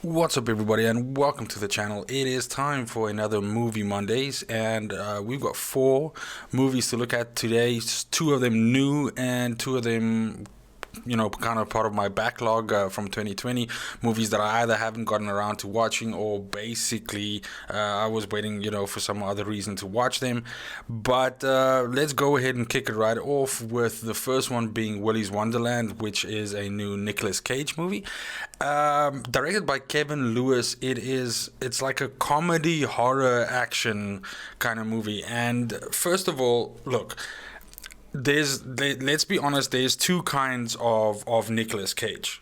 What's up, everybody, and welcome to the channel. It is time for another movie Mondays, and we've got 4 movies to look at today. 2 of them new, and 2 of them, kind of part of my backlog from 2020. Movies that I either haven't gotten around to watching, or basically I was waiting, for some other reason to watch them. But let's go ahead and kick it right off with the first one being Willys Wonderland, which is a new Nicolas Cage movie. Directed by Kevin Lewis. It's like a comedy horror action kind of movie. And first of all, look, let's be honest, there's 2 kinds of Nicolas Cage.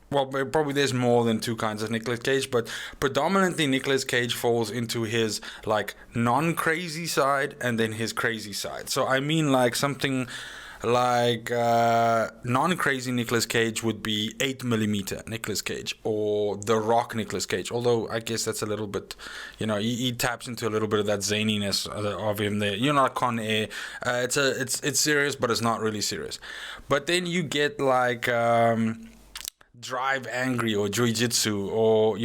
Well, probably there's more than 2 kinds of Nicolas Cage, but predominantly Nicolas Cage falls into his non-crazy side and then his crazy side. So I mean, something like non-crazy Nicolas Cage would be 8mm Nicolas Cage, or The Rock Nicolas Cage, although I guess that's a little bit, he taps into a little bit of that zaniness of him there. Not Con Air. It's serious, but it's not really serious. But then you get Drive Angry or Jiu-Jitsu, or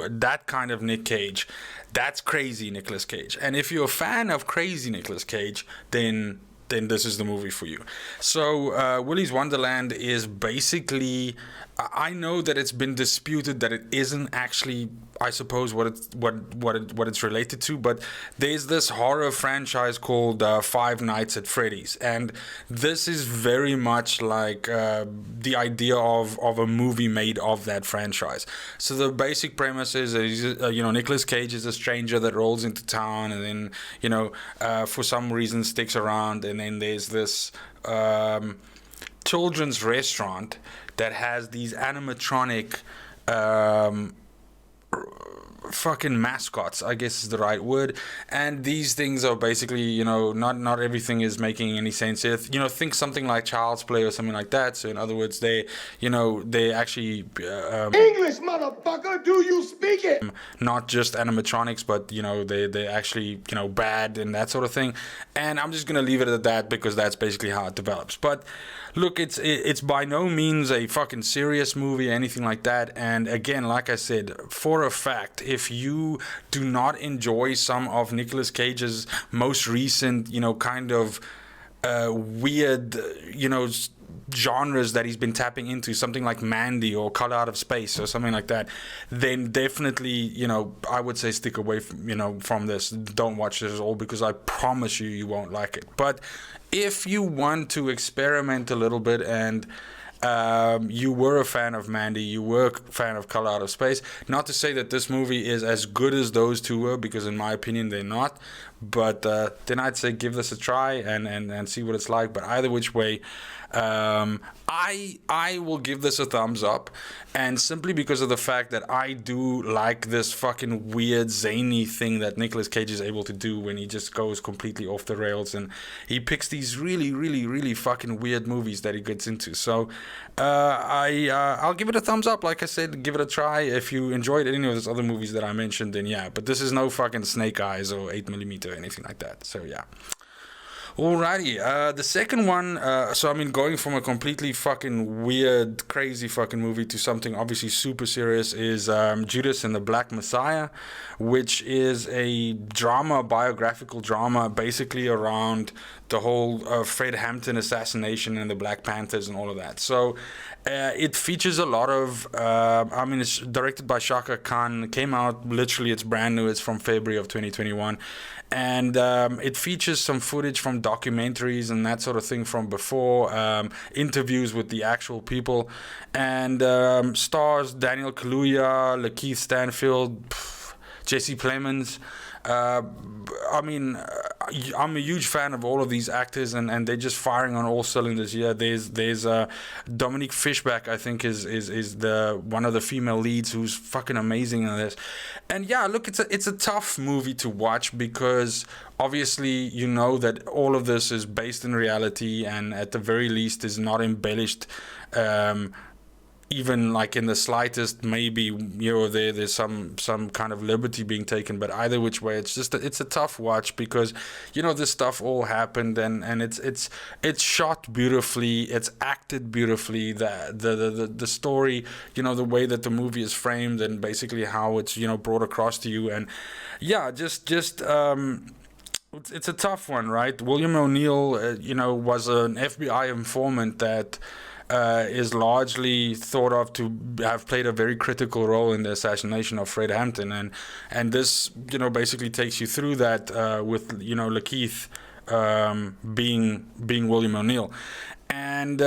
that kind of Nick Cage. That's crazy Nicolas Cage. And if you're a fan of crazy Nicolas Cage, then this is the movie for you. So Willys Wonderland is basically, I know that it's been disputed that it isn't actually, I suppose, what it's related to, but there's this horror franchise called Five Nights at Freddy's, and this is very much like the idea of a movie made of that franchise. So the basic premise is that Nicolas Cage is a stranger that rolls into town, and then for some reason sticks around, and then there's this children's restaurant that has these animatronic fucking mascots, I guess is the right word. And these things are basically, not everything is making any sense. Think something like Child's Play or something like that. So in other words, they actually English, motherfucker, do you speak it? Not just animatronics, but they actually bad and that sort of thing. And I'm just gonna leave it at that because that's basically how it develops. But look, it's by no means a fucking serious movie or anything like that. And again, like I said, for a fact, if you do not enjoy some of Nicolas Cage's most recent, kind of weird, genres that he's been tapping into, something like Mandy or Color Out of Space or something like that, then definitely, I would say stick away from this. Don't watch this at all, because I promise you won't like it. But if you want to experiment a little bit, and you were a fan of Mandy, you were a fan of Color Out of Space, not to say that this movie is as good as those 2 were, because in my opinion they're not, but then I'd say give this a try and see what it's like. But either which way, I will give this a thumbs up, and simply because of the fact that I do like this fucking weird zany thing that Nicolas Cage is able to do when he just goes completely off the rails, and he picks these really, really, really fucking weird movies that he gets into. So I'll give it a thumbs up. Like I said, give it a try. If you enjoyed any of those other movies that I mentioned, then yeah, but this is no fucking Snake Eyes or 8mm or anything like that. So yeah. Alrighty, the second one, going from a completely fucking weird, crazy fucking movie to something obviously super serious, is Judas and the Black Messiah, which is a biographical drama, basically around the whole Fred Hampton assassination and the Black Panthers and all of that. So it features a lot of, it's directed by Shaka Khan. It came out, literally, it's brand new. It's from February of 2021. And it features some footage from documentaries and that sort of thing from before, interviews with the actual people, and stars Daniel Kaluuya, Lakeith Stanfield, Jesse Plemons. I'm a huge fan of all of these actors, and they're just firing on all cylinders here. There's Dominique Fishback, I think is the one of the female leads, who's fucking amazing in this. And yeah, look, it's a tough movie to watch, because obviously that all of this is based in reality, and at the very least is not embellished even like in the slightest, maybe, you know, there's some kind of liberty being taken. But either which way, it's a tough watch, because, you know, this stuff all happened, and it's shot beautifully, it's acted beautifully, the story, you know, the way that the movie is framed, and basically how it's, you know, brought across to you. And yeah, it's a tough one, right? William O'Neill, you know, was an FBI informant that is largely thought of to have played a very critical role in the assassination of Fred Hampton, and this, you know, basically takes you through that, with, you know, Lakeith being William O'Neill. And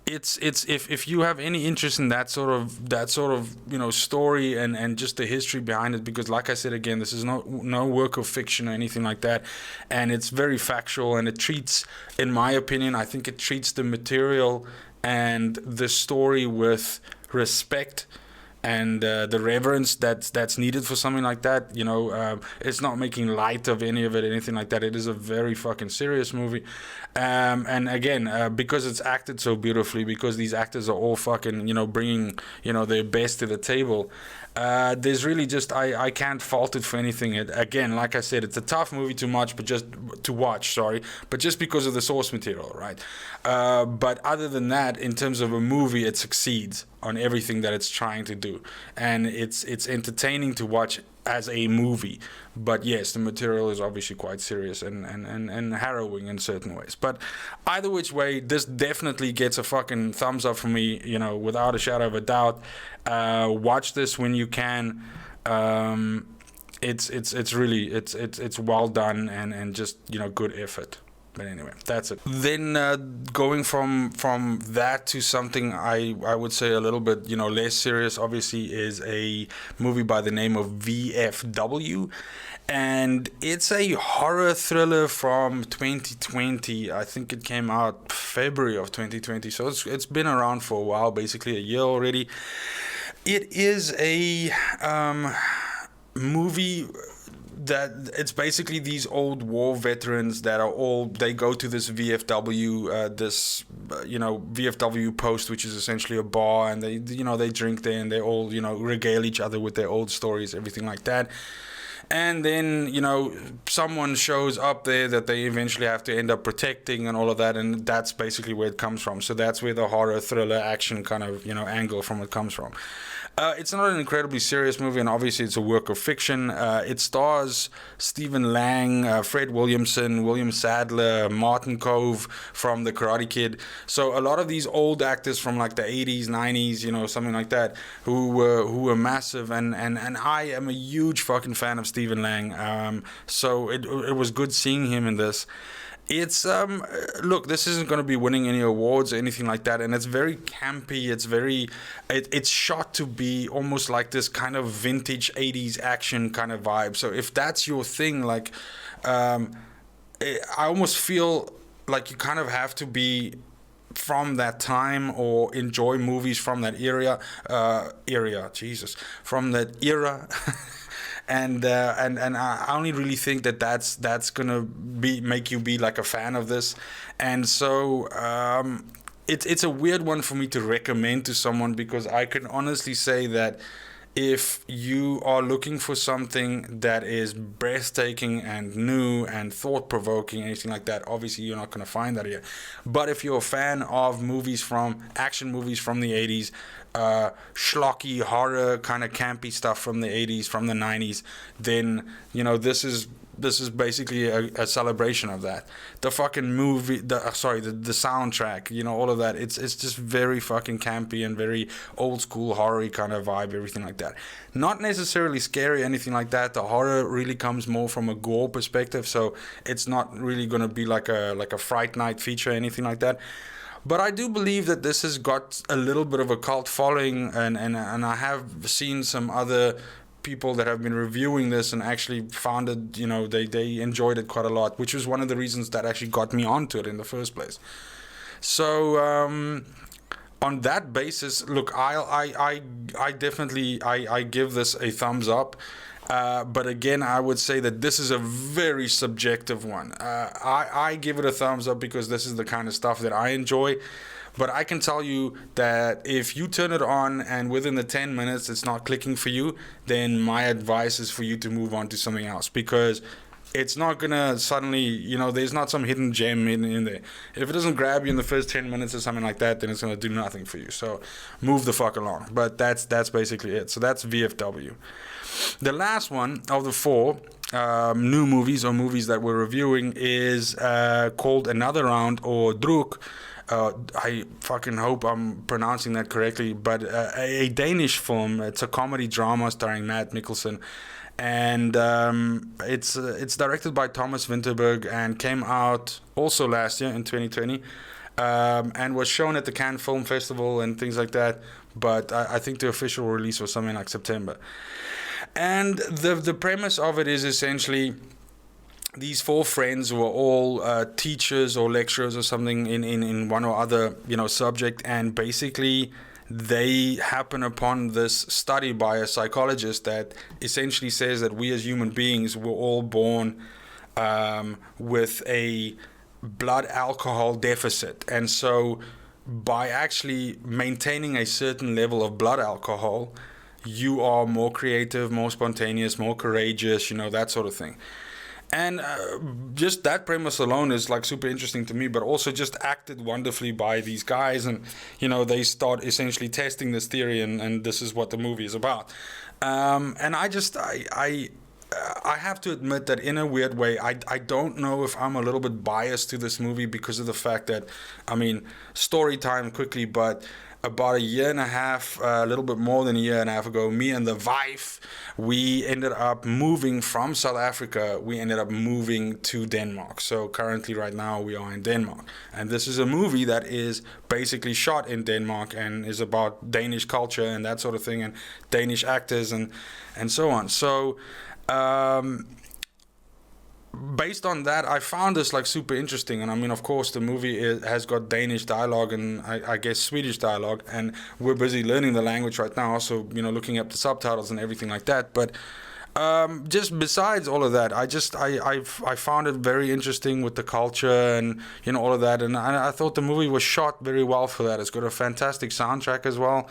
it's if you have any interest in that sort of you know, story and just the history behind it, because like I said again, this is no work of fiction or anything like that, and it's very factual, and it treats, in my opinion, I think it treats the material and the story with respect and the reverence that's needed for something like that. You know, it's not making light of any of it, anything like that. It is a very fucking serious movie. And again, because it's acted so beautifully, because these actors are all fucking, you know, bringing, you know, their best to the table, there's really just, I can't fault it for anything. Again, like I said, it's a tough movie to watch, but just because of the source material, right? But other than that, in terms of a movie, it succeeds on everything that it's trying to do, and it's entertaining to watch as a movie. But yes, the material is obviously quite serious and harrowing in certain ways. But either which way, this definitely gets a fucking thumbs up for me, you know, without a shadow of a doubt. Watch this when you can. It's really well done, and just, you know, good effort. But anyway, that's it. Then going from that to something I would say a little bit, you know, less serious, obviously, is a movie by the name of VFW. And it's a horror thriller from 2020. I think it came out February of 2020. So it's been around for a while, basically a year already. It is a movie that it's basically these old war veterans that they go to this VFW, you know, VFW post, which is essentially a bar, and they, you know, they drink there, and they all, you know, regale each other with their old stories, everything like that. And then, you know, someone shows up there that they eventually have to end up protecting and all of that, and that's basically where it comes from. So that's where the horror, thriller, action kind of, you know, angle from it comes from. It's not an incredibly serious movie, and obviously it's a work of fiction. It stars Stephen Lang, Fred Williamson, William Sadler, Martin Cove from The Karate Kid. So a lot of these old actors from like the 80s, 90s, you know, something like that, who were massive. And I am a huge fucking fan of Stephen Lang. So it was good seeing him in this. It's look, this isn't going to be winning any awards or anything like that, and it's very campy. It's shot to be almost like this kind of vintage 80s action kind of vibe. So if that's your thing, like, I almost feel like you kind of have to be from that time or enjoy movies from that from that era. And I only really think that's gonna make you be like a fan of this, and so it's a weird one for me to recommend to someone, because I can honestly say that if you are looking for something that is breathtaking and new and thought-provoking, anything like that, obviously you're not going to find that here. But if you're a fan of action movies from the 80s, schlocky, horror, kind of campy stuff from the 80s, from the 90s, then, you know, this is basically a celebration of that. The fucking movie, the soundtrack, you know, all of that. It's just very fucking campy and very old school horror kind of vibe, everything like that. Not necessarily scary, anything like that. The horror really comes more from a gore perspective, so it's not really gonna be like a Fright Night feature, anything like that. But I do believe that this has got a little bit of a cult following, and I have seen some other people that have been reviewing this and actually found it, you know, they enjoyed it quite a lot, which was one of the reasons that actually got me onto it in the first place. So on that basis, look, I definitely give this a thumbs up. But again, I would say that this is a very subjective one. I give it a thumbs up because this is the kind of stuff that I enjoy. But I can tell you that if you turn it on and within the 10 minutes it's not clicking for you, then my advice is for you to move on to something else, because it's not gonna suddenly, there's not some hidden gem in there. If it doesn't grab you in the first 10 minutes or something like that, then it's gonna do nothing for you. So move the fuck along. But that's basically it. So that's VFW. The last one of the four new movies or movies that we're reviewing is called Another Round, or Druk. I fucking hope I'm pronouncing that correctly, but a Danish film. It's a comedy drama starring Matt Mikkelsen, and it's directed by Thomas Vinterberg and came out also last year in 2020, and was shown at the Cannes Film Festival and things like that. But I think the official release was something like September. And the premise of it is essentially these four friends who are all teachers or lecturers or something in one or other subject, and basically they happen upon this study by a psychologist that essentially says that we as human beings were all born with a blood alcohol deficit, and so by actually maintaining a certain level of blood alcohol, you are more creative, more spontaneous, more courageous, that sort of thing. And just that premise alone is like super interesting to me, but also just acted wonderfully by these guys. And, they start essentially testing this theory, and this is what the movie is about. And I have to admit that in a weird way, I don't know if I'm a little bit biased to this movie because of the fact that, story time quickly, but about a year and a half, a little bit more than a year and a half ago, me and the wife, we ended up moving from South Africa. We ended up moving to Denmark. So currently right now we are in Denmark. And this is a movie that is basically shot in Denmark and is about Danish culture and that sort of thing, and Danish actors and so on. So based on that, I found this like super interesting. And of course, the movie has got Danish dialogue and I guess Swedish dialogue, and we're busy learning the language right now, so looking up the subtitles and everything like that. But just besides all of that, I found it very interesting with the culture and all of that, and I thought the movie was shot very well for that. It's got a fantastic soundtrack as well.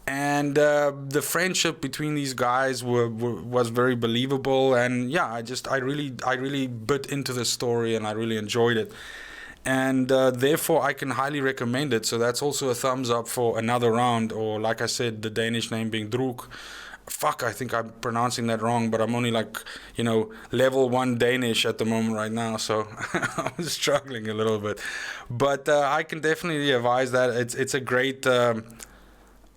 And the friendship between these guys was very believable, and yeah, I really bit into the story, and I really enjoyed it, and therefore I can highly recommend it. So that's also a thumbs up for Another Round, or like I said, the Danish name being Druk. Fuck, I think I'm pronouncing that wrong, but I'm only level 1 Danish at the moment right now, so I'm struggling a little bit. But I can definitely advise that it's a great.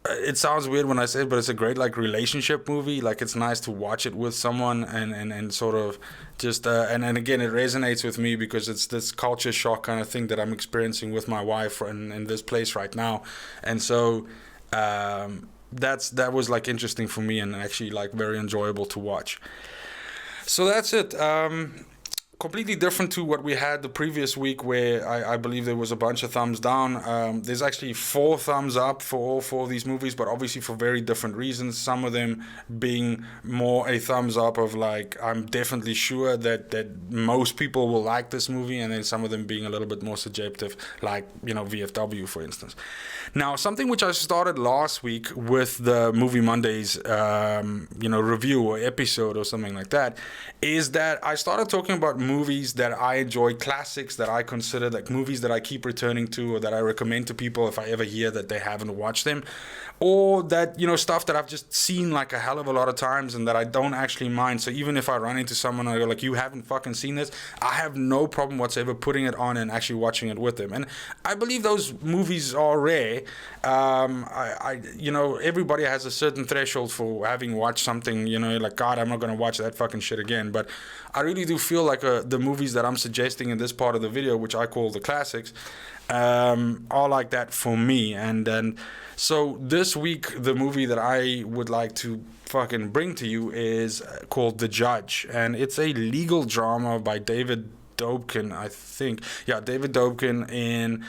It sounds weird when I say it, but it's a great relationship movie. It's nice to watch it with someone and sort of just and again, it resonates with me because it's this culture shock kind of thing that I'm experiencing with my wife in this place right now, and so that was interesting for me and actually very enjoyable to watch. So that's it. Completely different to what we had the previous week, where I believe there was a bunch of thumbs down. There's actually 4 thumbs up for all 4 of these movies, but obviously for very different reasons. Some of them being more a thumbs up of I'm definitely sure that most people will like this movie, and then some of them being a little bit more subjective, VFW, for instance. Now, something which I started last week with the movie Mondayz, review or episode or something like that, is that I started talking about movies that I enjoy, classics that I consider movies that I keep returning to, or that I recommend to people if I ever hear that they haven't watched them, or that stuff that I've just seen a hell of a lot of times and that I don't actually mind. So even if I run into someone and I go you haven't fucking seen this, I have no problem whatsoever putting it on and actually watching it with them. And I believe those movies are rare. Everybody has a certain threshold for having watched something, God, I'm not gonna watch that fucking shit again. But I really do feel the movies that I'm suggesting in this part of the video, which I call the classics, are like that for me. And so this week, the movie that I would like to fucking bring to you is called The Judge, and it's a legal drama by David Dobkin, I think. Yeah, David Dobkin in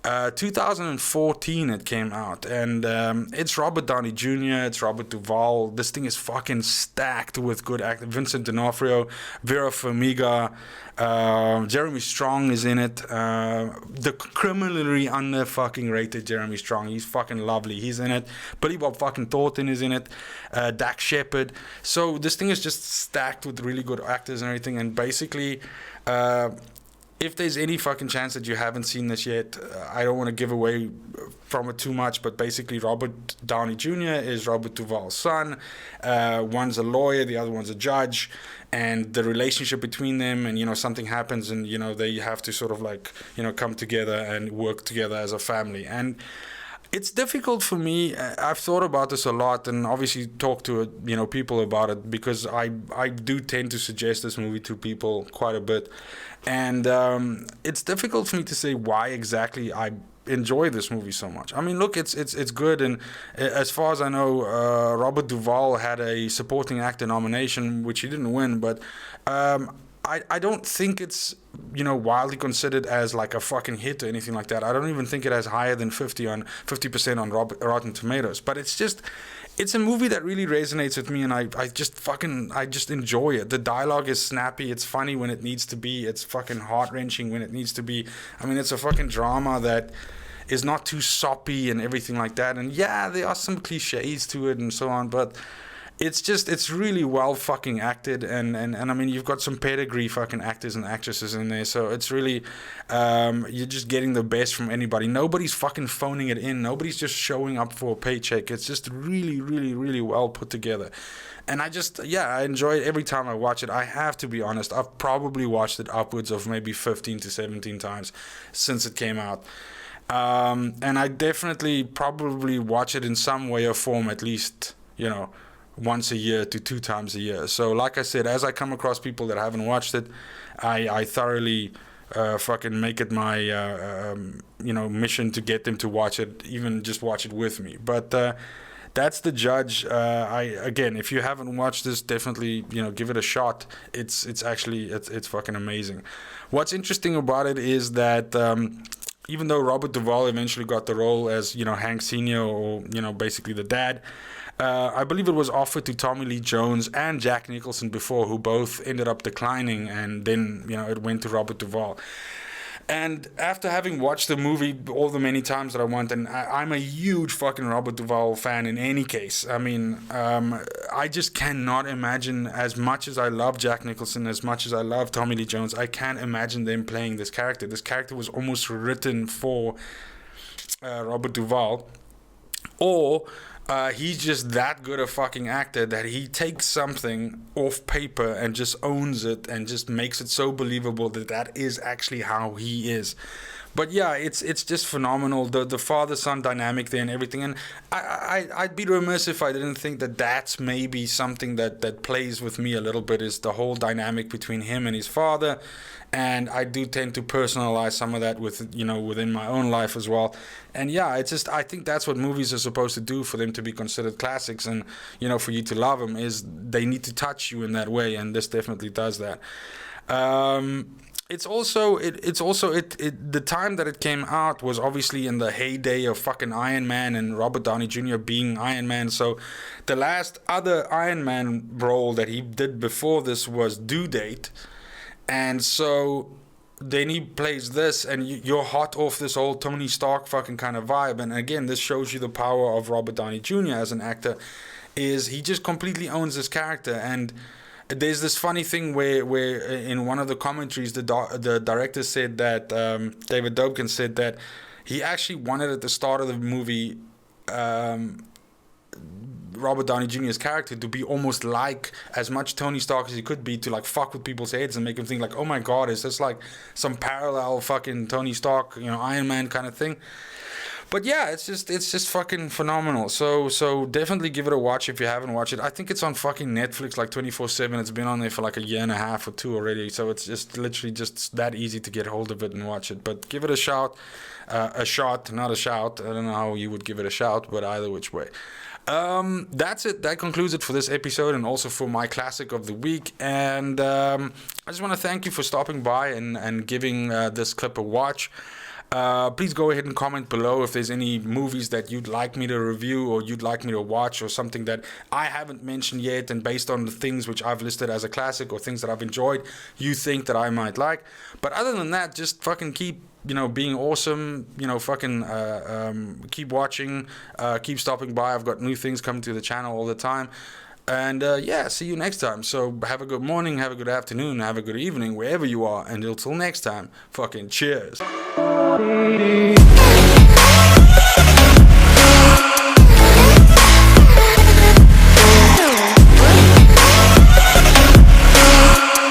2014 it came out, and it's Robert Downey Jr., it's Robert Duvall. This thing is fucking stacked with good actors. Vincent D'Onofrio, Vera Farmiga, Jeremy Strong is in it. The criminally under fucking rated Jeremy Strong. He's fucking lovely. He's in it. Billy Bob fucking Thornton is in it. Dak Shepard. So this thing is just stacked with really good actors and everything. And basically, if there's any fucking chance that you haven't seen this yet, I don't want to give away from it too much, but basically Robert Downey Jr. is Robert Duvall's son. One's a lawyer, the other one's a judge, and the relationship between them, and, you know, something happens and, you know, they have to sort of like, you know, come together and work together as a family. And it's difficult for me. I've thought about this a lot, and obviously talked to, you know, people about it, because I do tend to suggest this movie to people quite a bit, and it's difficult for me to say why exactly I enjoy this movie so much. I mean, look, it's good, and as far as I know, Robert Duvall had a supporting actor nomination, which he didn't win, but I don't think it's, you know, wildly considered as like a fucking hit or anything like that. I don't even think it has higher than 50% on Rotten Tomatoes. But it's a movie that really resonates with me, and I just enjoy it. The dialogue is snappy. It's funny when it needs to be. It's fucking heart-wrenching when it needs to be. I mean, it's a fucking drama that is not too soppy and everything like that. And yeah, there are some cliches to it and so on, but it's really well fucking acted, and I mean, you've got some pedigree fucking actors and actresses in there, so it's really you're just getting the best from anybody. Nobody's fucking phoning it in. Nobody's just showing up for a paycheck. It's just really, really, really well put together. And I enjoy it every time I watch it. I have to be honest, I've probably watched it upwards of maybe 15 to 17 times since it came out. And I definitely probably watch it in some way or form, at least, you know, once a year to 2 times a year. So like I said, as I come across people that haven't watched it, I thoroughly fucking make it my you know, mission to get them to watch it, even just watch it with me. But that's The Judge. Again, if you haven't watched this, definitely, you know, give it a shot. It's actually fucking amazing. What's interesting about it is that even though Robert Duvall eventually got the role as, you know, Hank Sr., or, you know, basically the dad, I believe it was offered to Tommy Lee Jones and Jack Nicholson before, who both ended up declining, and then, you know, it went to Robert Duvall. And after having watched the movie all the many times that I want, and I'm a huge fucking Robert Duvall fan in any case. I mean, I just cannot imagine, as much as I love Jack Nicholson, as much as I love Tommy Lee Jones, I can't imagine them playing this character. This character was almost written for Robert Duvall. Or he's just that good a fucking actor that he takes something off paper and just owns it and just makes it so believable that is actually how he is. But yeah, it's just phenomenal. The father-son dynamic there and everything. And I'd be remiss if I didn't think that that's maybe something that plays with me a little bit, is the whole dynamic between him and his father. And I do tend to personalize some of that with, you know, within my own life as well. And yeah, it's just, I think that's what movies are supposed to do for them to be considered classics, and, you know, for you to love them, is they need to touch you in that way, and this definitely does that. It's also the time that it came out was obviously in the heyday of fucking Iron Man and Robert Downey Jr. being Iron Man. So the last other Iron Man role that he did before this was Due Date. And so then he plays this, and you're hot off this whole Tony Stark fucking kind of vibe. And again, this shows you the power of Robert Downey Jr. as an actor, is he just completely owns this character. And there's this funny thing where in one of the commentaries, the director said that, David Dobkin said that he actually wanted at the start of the movie Robert Downey Jr.'s character to be almost like as much Tony Stark as he could be, to like fuck with people's heads and make them think like, oh my god, is this like some parallel fucking Tony Stark, you know, Iron Man kind of thing. But yeah, it's just fucking phenomenal. So definitely give it a watch if you haven't watched it. I think it's on fucking Netflix like 24/7. It's been on there for like a year and a half or 2 already. So it's just literally just that easy to get hold of it and watch it. But give it a shot, not a shout. I don't know how you would give it a shout, but either which way. That's it. That concludes it for this episode, and also for my classic of the week. And I just want to thank you for stopping by and giving this clip a watch. Please go ahead and comment below if there's any movies that you'd like me to review or you'd like me to watch, or something that I haven't mentioned yet, and based on the things which I've listed as a classic or things that I've enjoyed, you think that I might like. But other than that, just fucking keep, being awesome, fucking keep watching, keep stopping by. I've got new things coming to the channel all the time. And yeah, see you next time. So have a good morning, have a good afternoon, have a good evening, wherever you are. And until next time, fucking cheers.